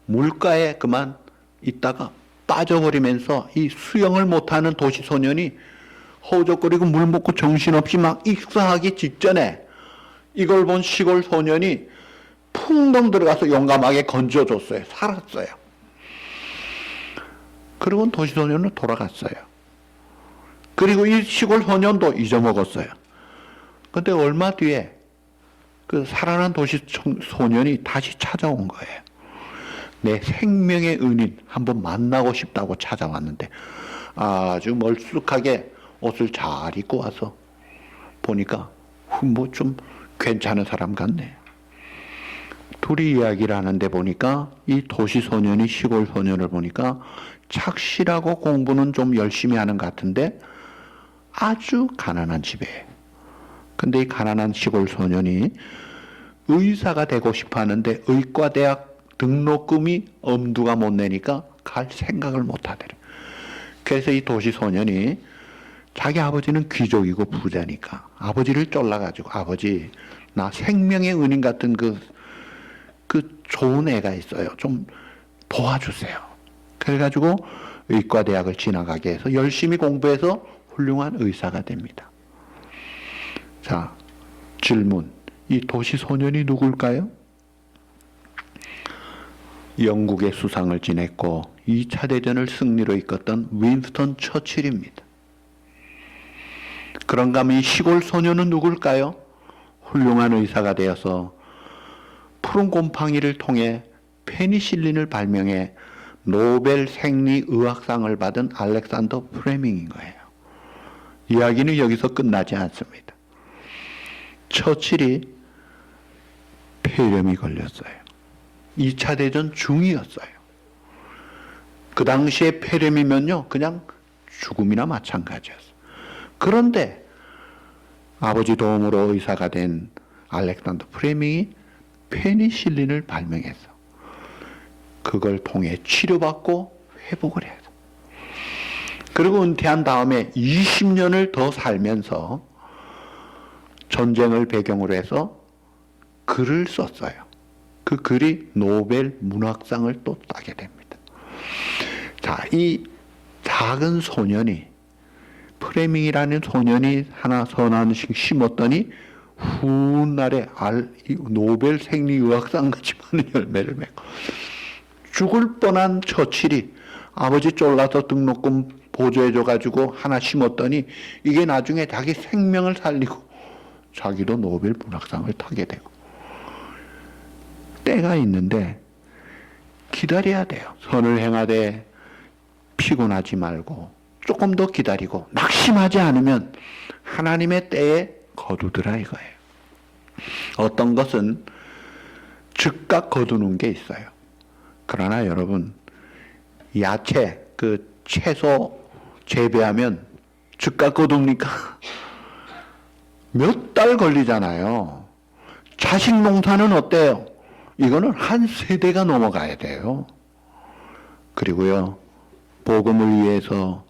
물가에 그만 있다가 빠져버리면서 이 수영을 못하는 도시 소년이 허우적거리고 물 먹고 정신없이 막 익사하기 직전에 이걸 본 시골 소년이 풍덩 들어가서 용감하게 건져줬어요. 살았어요. 그리고 도시 소년은 돌아갔어요. 그리고 이 시골 소년도 잊어먹었어요. 근데 얼마 뒤에 그 살아난 도시 소년이 다시 찾아온 거예요. 내 생명의 은인 한번 만나고 싶다고 찾아왔는데 아주 멀쑥하게 옷을 잘 입고 와서 보니까 뭐 좀 괜찮은 사람 같네. 둘이 이야기를 하는데 보니까 이 도시 소년이 시골 소년을 보니까 착실하고 공부는 좀 열심히 하는 것 같은데 아주 가난한 집이에요. 근데 이 가난한 시골 소년이 의사가 되고 싶어 하는데 의과대학 등록금이 엄두가 못 내니까 갈 생각을 못 하더래. 그래서 이 도시 소년이 자기 아버지는 귀족이고 부자니까 아버지를 쫄라가지고 아버지 나 생명의 은인 같은 그 좋은 애가 있어요. 좀 도와주세요. 그래가지고 의과대학을 진학하게 해서 열심히 공부해서 훌륭한 의사가 됩니다. 자, 질문. 이 도시 소년이 누굴까요? 영국의 수상을 지냈고 2차 대전을 승리로 이끌었던 윈스턴 처칠입니다. 그런가 하면 이 시골 소년은 누굴까요? 훌륭한 의사가 되어서 푸른 곰팡이를 통해 페니실린을 발명해 노벨 생리의학상을 받은 알렉산더 프레밍인 거예요. 이야기는 여기서 끝나지 않습니다. 처칠이 폐렴이 걸렸어요. 2차 대전 중이었어요. 그 당시에 폐렴이면요 그냥 죽음이나 마찬가지였어요. 그런데 아버지 도움으로 의사가 된 알렉산더 프레밍이 페니실린을 발명해서 그걸 통해 치료받고 회복을 해서 그리고 은퇴한 다음에 20년을 더 살면서 전쟁을 배경으로 해서 글을 썼어요. 그 글이 노벨 문학상을 또 따게 됩니다. 자, 이 작은 소년이 프레밍이라는 소년이 하나 선한식 심었더니 훗날에 노벨 생리의학상 같이 많은 열매를 맺고 죽을 뻔한 처칠이 아버지 쫄라서 등록금 보조해줘가지고 하나 심었더니 이게 나중에 자기 생명을 살리고 자기도 노벨 문학상을 타게 되고 때가 있는데 기다려야 돼요. 선을 행하되 피곤하지 말고 조금 더 기다리고 낙심하지 않으면 하나님의 때에 거두더라 이거예요. 어떤 것은 즉각 거두는 게 있어요. 그러나 여러분 야채 그 채소 재배하면 즉각 거둡니까? 몇 달 걸리잖아요. 자식 농사는 어때요? 이거는 한 세대가 넘어가야 돼요. 그리고요, 복음을 위해서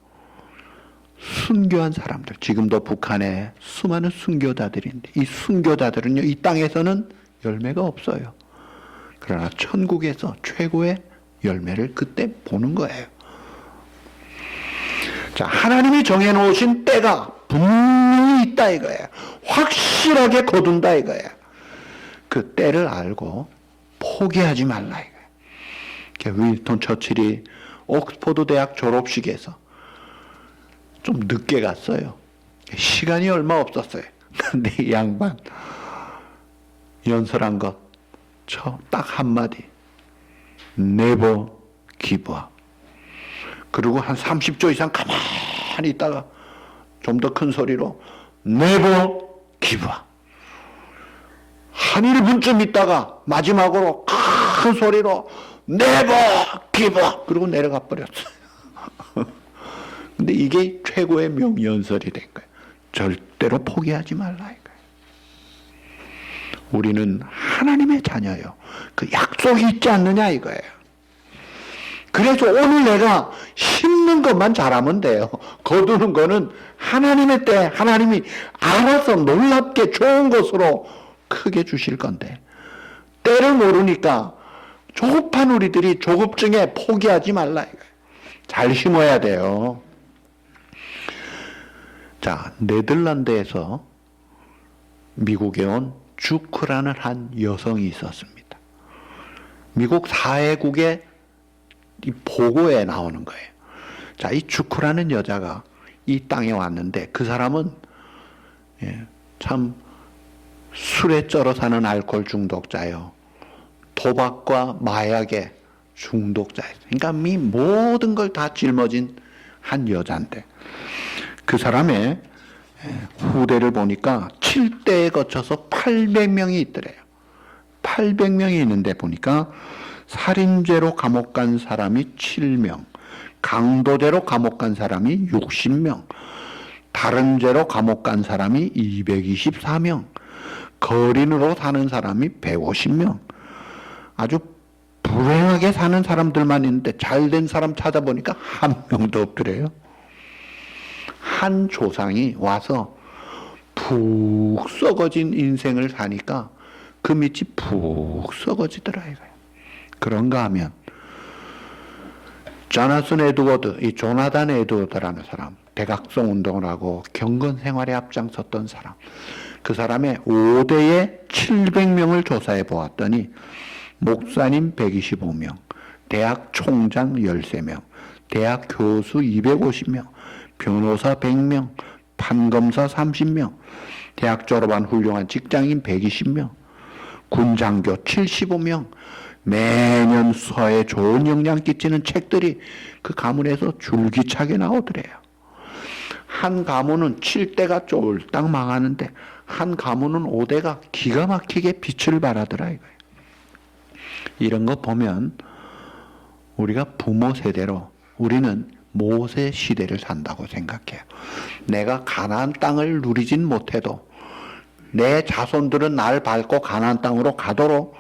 순교한 사람들, 지금도 북한에 수많은 순교자들인데, 이 순교자들은요, 이 땅에서는 열매가 없어요. 그러나 천국에서 최고의 열매를 그때 보는 거예요. 자, 하나님이 정해놓으신 때가 분명히 있다 이거예요. 확실하게 거둔다 이거예요. 그 때를 알고 포기하지 말라 이거예요. 윈스턴 처칠이 옥스퍼드 대학 졸업식에서 좀 늦게 갔어요. 시간이 얼마 없었어요. 근데 이 양반 연설한 것 딱 한마디, Never give up. 그리고 한 30초 이상 가만히 있다가 좀 더 큰 소리로 Never give up. 한 1분쯤 있다가 마지막으로 큰 소리로 Never give up. 그리고 내려가 버렸어요. 근데 이게 최고의 명연설이 된 거예요. 절대로 포기하지 말라 이거예요. 우리는 하나님의 자녀요. 그 약속이 있지 않느냐 이거예요. 그래서 오늘 내가 심는 것만 잘하면 돼요. 거두는 거는 하나님의 때 하나님이 알아서 놀랍게 좋은 것으로 크게 주실 건데, 때를 모르니까 조급한 우리들이 조급증에 포기하지 말라 이거예요. 잘 심어야 돼요. 자, 네덜란드에서 미국에 온 주크라는 한 여성이 있었습니다. 미국 사회국의 이 보고에 나오는 거예요. 자, 이 주크라는 여자가 이 땅에 왔는데 그 사람은 참 술에 쩔어 사는 알코올 중독자요. 도박과 마약의 중독자예요. 그러니까 이 모든 걸 다 짊어진 한 여자인데, 그 사람의 후대를 보니까 7대에 거쳐서 800명이 있더래요. 800명이 있는데 보니까 살인죄로 감옥 간 사람이 7명, 강도죄로 감옥 간 사람이 60명, 다른 죄로 감옥 간 사람이 224명, 거린으로 사는 사람이 150명, 아주 불행하게 사는 사람들만 있는데 잘된 사람 찾아보니까 한 명도 없더래요. 한 조상이 와서 푹 썩어진 인생을 사니까 그 밑이 푹 썩어지더라 이거예요. 그런가 하면 이 조나단 에드워드라는 사람, 대각성 운동을 하고 경건 생활에 앞장섰던 사람, 그 사람의 5대에 700명을 조사해 보았더니 목사님 125명, 대학 총장 13명, 대학 교수 250명, 변호사 100명, 판검사 30명, 대학 졸업한 훌륭한 직장인 120명, 군장교 75명, 매년 사회에 좋은 영향 끼치는 책들이 그 가문에서 줄기차게 나오더래요. 한 가문은 7대가 쫄딱 망하는데 한 가문은 5대가 기가 막히게 빛을 발하더라 이거예요. 이런 거 보면 우리가 부모 세대로 우리는 모세 시대를 산다고 생각해요. 내가 가나안 땅을 누리진 못해도 내 자손들은 날 밟고 가나안 땅으로 가도록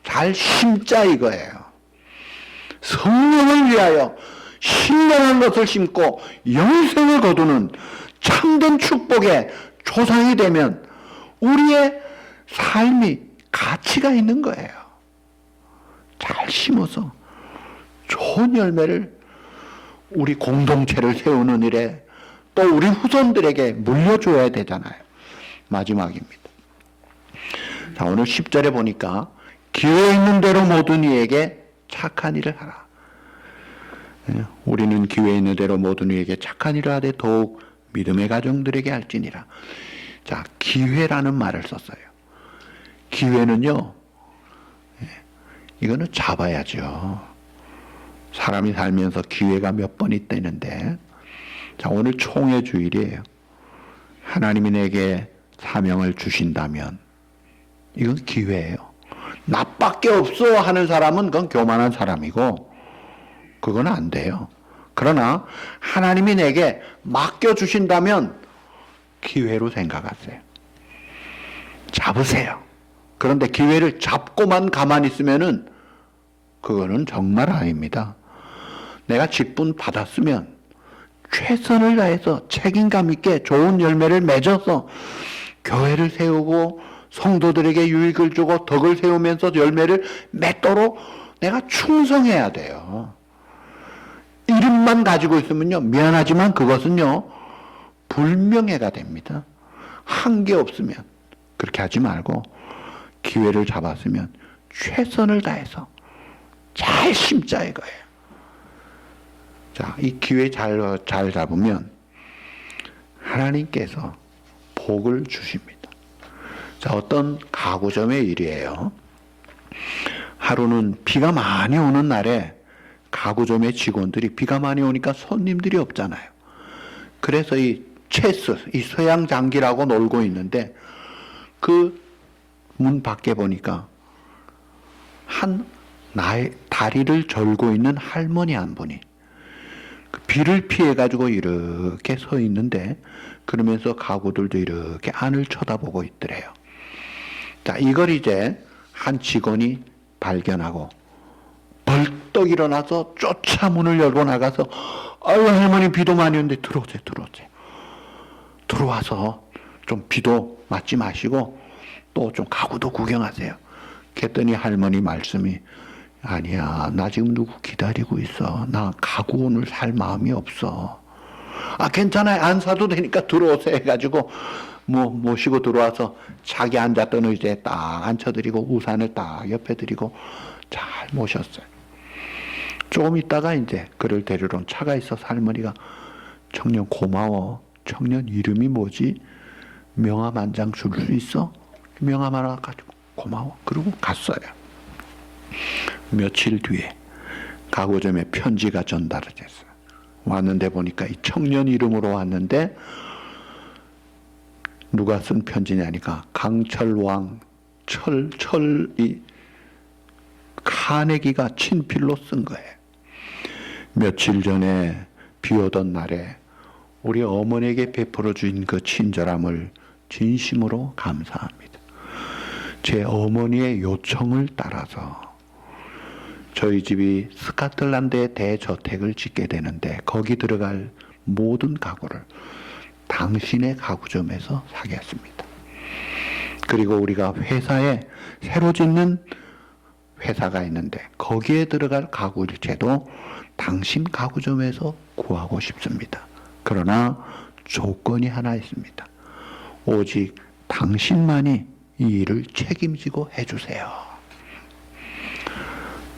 잘 심자 이거예요. 성령을 위하여 신령한 것을 심고 영생을 거두는 참된 축복의 조상이 되면 우리의 삶이 가치가 있는 거예요. 잘 심어서 좋은 열매를 우리 공동체를 세우는 일에 또 우리 후손들에게 물려줘야 되잖아요. 마지막입니다. 자, 오늘 10절에 보니까 기회 있는 대로 모든 이에게 착한 일을 하라. 우리는 기회 있는 대로 모든 이에게 착한 일을 하되 더욱 믿음의 가정들에게 할지니라. 자, 기회라는 말을 썼어요. 기회는요, 이거는 잡아야죠. 사람이 살면서 기회가 몇 번 있다는데, 자, 오늘 총회 주일이에요. 하나님이 내게 사명을 주신다면 이건 기회예요. 나밖에 없어 하는 사람은 그건 교만한 사람이고 그건 안 돼요. 그러나 하나님이 내게 맡겨주신다면 기회로 생각하세요. 잡으세요. 그런데 기회를 잡고만 가만히 있으면은 그거는 정말 아닙니다. 내가 직분 받았으면 최선을 다해서 책임감 있게 좋은 열매를 맺어서 교회를 세우고 성도들에게 유익을 주고 덕을 세우면서 열매를 맺도록 내가 충성해야 돼요. 이름만 가지고 있으면요, 미안하지만 그것은요, 불명예가 됩니다. 한 게 없으면 그렇게 하지 말고 기회를 잡았으면 최선을 다해서 잘 심자 이거예요. 자, 이 기회 잘 잡으면 하나님께서 복을 주십니다. 자, 어떤 가구점의 일이에요. 하루는 비가 많이 오는 날에 가구점의 직원들이 비가 많이 오니까 손님들이 없잖아요. 그래서 이 체스, 이 서양 장기라고 놀고 있는데 그 문 밖에 보니까 나의 다리를 절고 있는 할머니 한 분이 그 비를 피해 가지고 이렇게 서 있는데 그러면서 가구들도 이렇게 안을 쳐다보고 있더래요. 자, 이걸 이제 한 직원이 발견하고 벌떡 일어나서 쫓아 문을 열고 나가서 아유 할머니 비도 많이 오는데 들어오세요. 들어와서 좀 비도 맞지 마시고 또 좀 가구도 구경하세요. 그랬더니 할머니 말씀이 아니야, 나 지금 누구 기다리고 있어. 나 가구 오늘 살 마음이 없어. 아, 괜찮아요. 안 사도 되니까 들어오세요 해가지고 모시고 들어와서 자기 앉았던 의자에 딱 앉혀드리고 우산을 딱 옆에 드리고 잘 모셨어요. 조금 있다가 이제 그를 데리러 온 차가 있어서 할머니가 청년 고마워. 청년 이름이 뭐지? 명함 한 장 줄 수 있어? 명함 하나 가지고 고마워. 그러고 갔어요. 며칠 뒤에 가구점에 편지가 전달됐어요. 왔는데 보니까 이 청년 이름으로 왔는데 누가 쓴 편지냐니까 강철왕 철이 카네기가 친필로 쓴 거예요. 며칠 전에 비 오던 날에 우리 어머니에게 베풀어 준 그 친절함을 진심으로 감사합니다. 제 어머니의 요청을 따라서 저희 집이 스코틀랜드에 대저택을 짓게 되는데 거기 들어갈 모든 가구를 당신의 가구점에서 사겠습니다. 그리고 우리가 회사에 새로 짓는 회사가 있는데 거기에 들어갈 가구 일체도 당신 가구점에서 구하고 싶습니다. 그러나 조건이 하나 있습니다. 오직 당신만이 이 일을 책임지고 해주세요.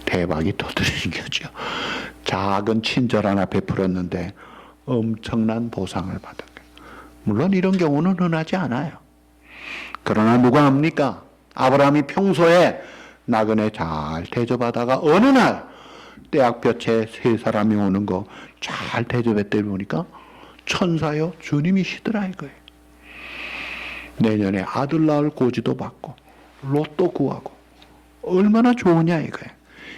대박이 터뜨리는 거죠. 작은 친절 하나 베풀었는데 엄청난 보상을 받은 거예요. 물론 이런 경우는 흔하지 않아요. 그러나 누가 합니까? 아브라함이 평소에 나그네 잘 대접하다가 어느 날 떼약볕에 세 사람이 오는 거 잘 대접했더니 보니까 천사요 주님이시더라 이거예요. 내년에 아들 낳을 고지도 받고 로또 구하고 얼마나 좋으냐 이거예요.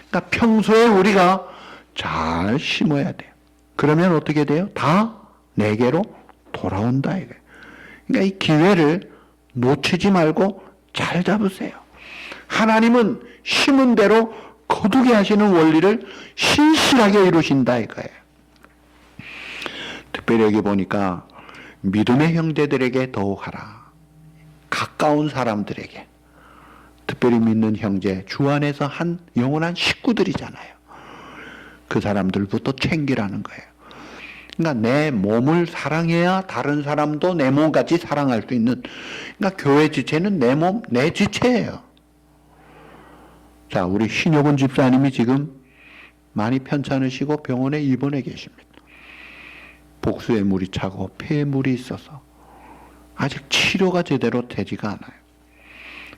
그러니까 평소에 우리가 잘 심어야 돼요. 그러면 어떻게 돼요? 다 내게로 돌아온다 이거예요. 그러니까 이 기회를 놓치지 말고 잘 잡으세요. 하나님은 심은 대로 거두게 하시는 원리를 신실하게 이루신다 이거예요. 특별히 여기 보니까 믿음의 형제들에게 더욱 하라. 가까운 사람들에게, 특별히 믿는 형제, 주 안에서 한 영원한 식구들이잖아요. 그 사람들부터 챙기라는 거예요. 그러니까 내 몸을 사랑해야 다른 사람도 내 몸같이 사랑할 수 있는, 그러니까 교회 지체는 내 몸, 내 지체예요. 자, 우리 신효근 집사님이 지금 많이 편찮으시고 병원에 입원해 계십니다. 복수에 물이 차고 폐에 물이 있어서 아직 치료가 제대로 되지가 않아요.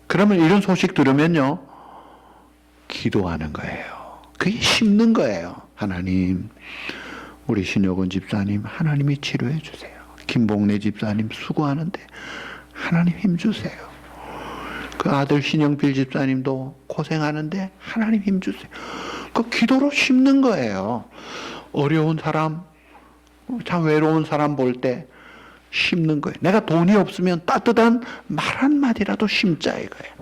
그러면 이런 소식 들으면요, 기도하는 거예요. 그게 심는 거예요. 하나님, 우리 신효근 집사님 하나님이 치료해 주세요. 김봉래 집사님 수고하는데 하나님 힘주세요. 그 아들 신영필 집사님도 고생하는데 하나님 힘주세요. 그 기도로 심는 거예요. 어려운 사람, 참 외로운 사람 볼 때 심는 거예요. 내가 돈이 없으면 따뜻한 말 한마디라도 심자 이거예요.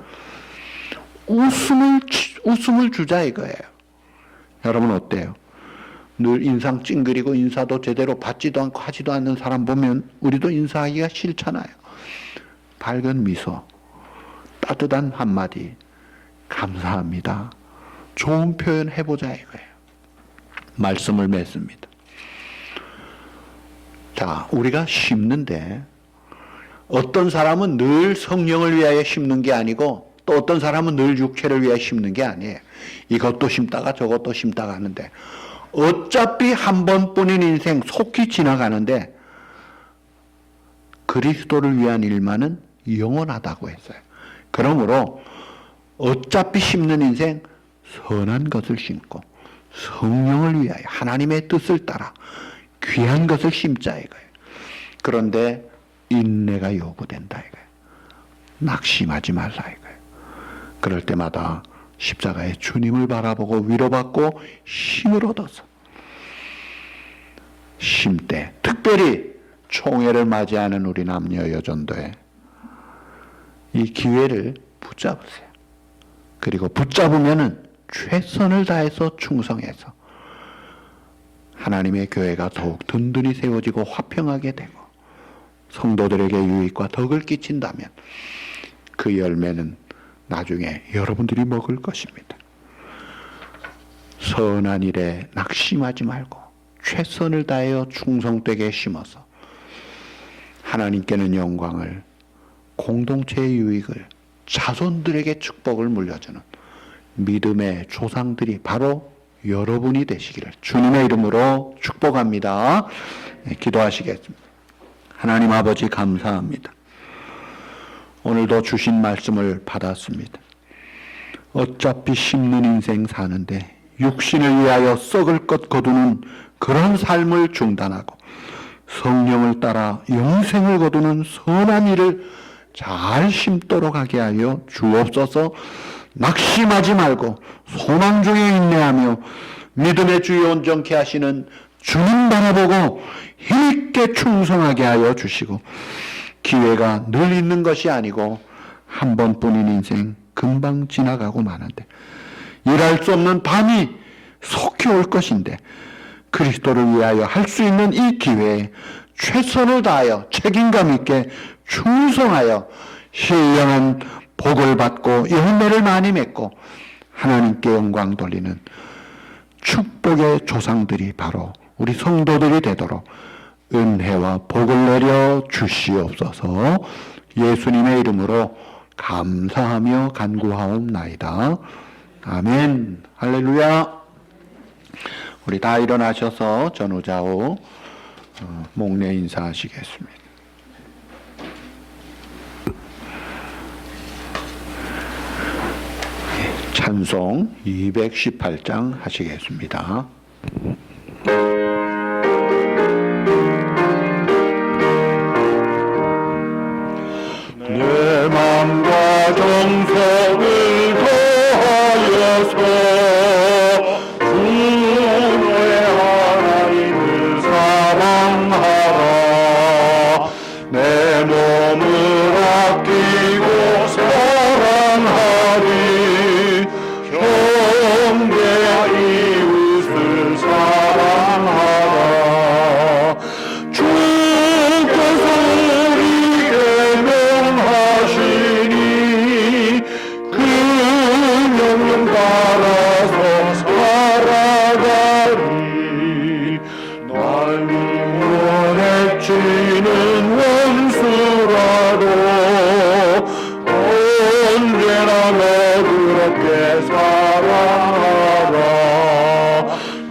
웃음을 주자 이거예요. 여러분 어때요? 늘 인상 찡그리고 인사도 제대로 받지도 않고 하지도 않는 사람 보면 우리도 인사하기가 싫잖아요. 밝은 미소, 따뜻한 한마디, 감사합니다. 좋은 표현 해보자 이거예요. 말씀을 맺습니다. 자, 우리가 심는데 어떤 사람은 늘 성령을 위하여 심는 게 아니고 또 어떤 사람은 늘 육체를 위하여 심는 게 아니에요. 이것도 심다가 저것도 심다가 하는데 어차피 한 번뿐인 인생 속히 지나가는데 그리스도를 위한 일만은 영원하다고 했어요. 그러므로 어차피 심는 인생 선한 것을 심고 성령을 위하여 하나님의 뜻을 따라 귀한 것을 심자 이거예요. 그런데 인내가 요구된다 이거예요. 낙심하지 말라 이거예요. 그럴 때마다 십자가의 주님을 바라보고 위로받고 힘을 얻어서 심때 특별히 총회를 맞이하는 우리 남녀 여전도에 이 기회를 붙잡으세요. 그리고 붙잡으면은 최선을 다해서 충성해서 하나님의 교회가 더욱 든든히 세워지고 화평하게 되고 성도들에게 유익과 덕을 끼친다면 그 열매는 나중에 여러분들이 먹을 것입니다. 선한 일에 낙심하지 말고 최선을 다하여 충성되게 심어서 하나님께는 영광을, 공동체의 유익을, 자손들에게 축복을 물려주는 믿음의 조상들이 바로 여러분이 되시기를 주님의 이름으로 축복합니다. 네, 기도하시겠습니다. 하나님 아버지 감사합니다. 오늘도 주신 말씀을 받았습니다. 어차피 심는 인생 사는데 육신을 위하여 썩을 것 거두는 그런 삶을 중단하고 성령을 따라 영생을 거두는 선한 일을 잘 심도록 하게 하여 주옵소서. 낙심하지 말고 소망 중에 인내하며 믿음의 주에 온전케 하시는 주님 바라보고 힘있게 충성하게 하여 주시고 기회가 늘 있는 것이 아니고 한 번뿐인 인생 금방 지나가고 마는데 일할 수 없는 밤이 속히 올 것인데 그리스도를 위하여 할 수 있는 이 기회에 최선을 다하여 책임감 있게 충성하여 신령한 복을 받고 열매를 많이 맺고 하나님께 영광 돌리는 축복의 조상들이 바로 우리 성도들이 되도록 은혜와 복을 내려 주시옵소서. 예수님의 이름으로 감사하며 간구하옵나이다. 아멘. 할렐루야. 우리 다 일어나셔서 전우좌우 목례 인사하시겠습니다. 찬송 218장 하시겠습니다. 내 맘과 정성을 더하여서 주의 하나님을 사랑하라. 내 몸을 아끼고 사랑하리. 형제와 이웃을 사랑하라. 주께서 우리에게 명하시니 그 명령 따라서 살아가리. 날 미워 해치는 원수라도 언제나 너그럽게 사랑하라.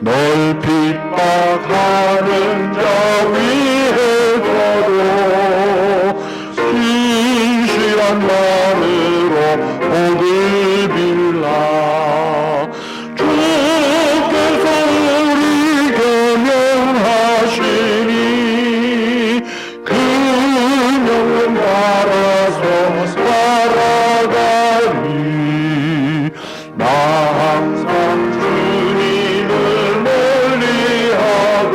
널 핍박하는 자 위에서도 신실한 마음으로 복을 빌라. 주께서 우리에게 명하시니 그 명령 따라서 살아가리. 나 항상 주님을 멀리하고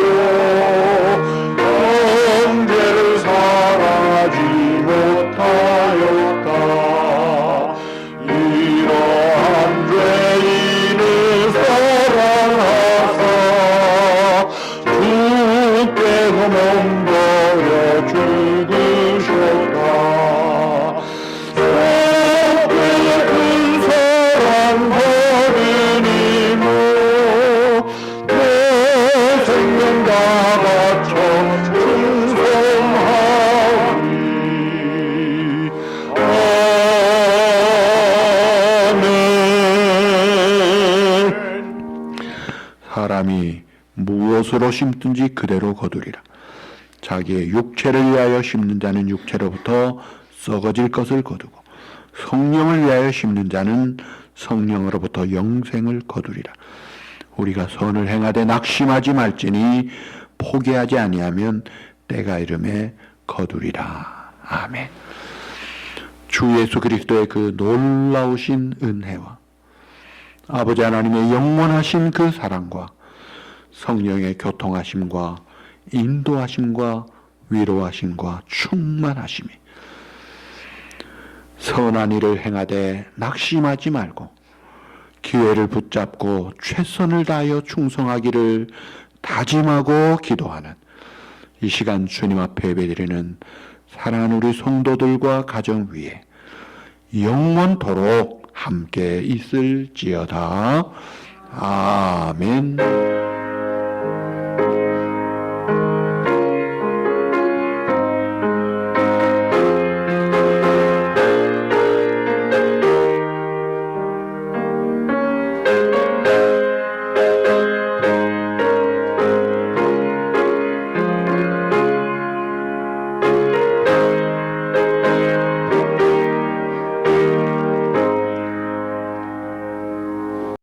사람이 무엇으로 심든지 그대로 거두리라. 자기의 육체를 위하여 심는 자는 육체로부터 썩어질 것을 거두고 성령을 위하여 심는 자는 성령으로부터 영생을 거두리라. 우리가 선을 행하되 낙심하지 말지니 포기하지 아니하면 때가 이름에 거두리라. 아멘. 주 예수 그리스도의 그 놀라우신 은혜와 아버지 하나님의 영원하신 그 사랑과 성령의 교통하심과 인도하심과 위로하심과 충만하심이 선한 일을 행하되 낙심하지 말고 기회를 붙잡고 최선을 다하여 충성하기를 다짐하고 기도하는 이 시간 주님 앞에 예배드리는 사랑하는 우리 성도들과 가정 위에 영원토록 함께 있을지어다. 아멘.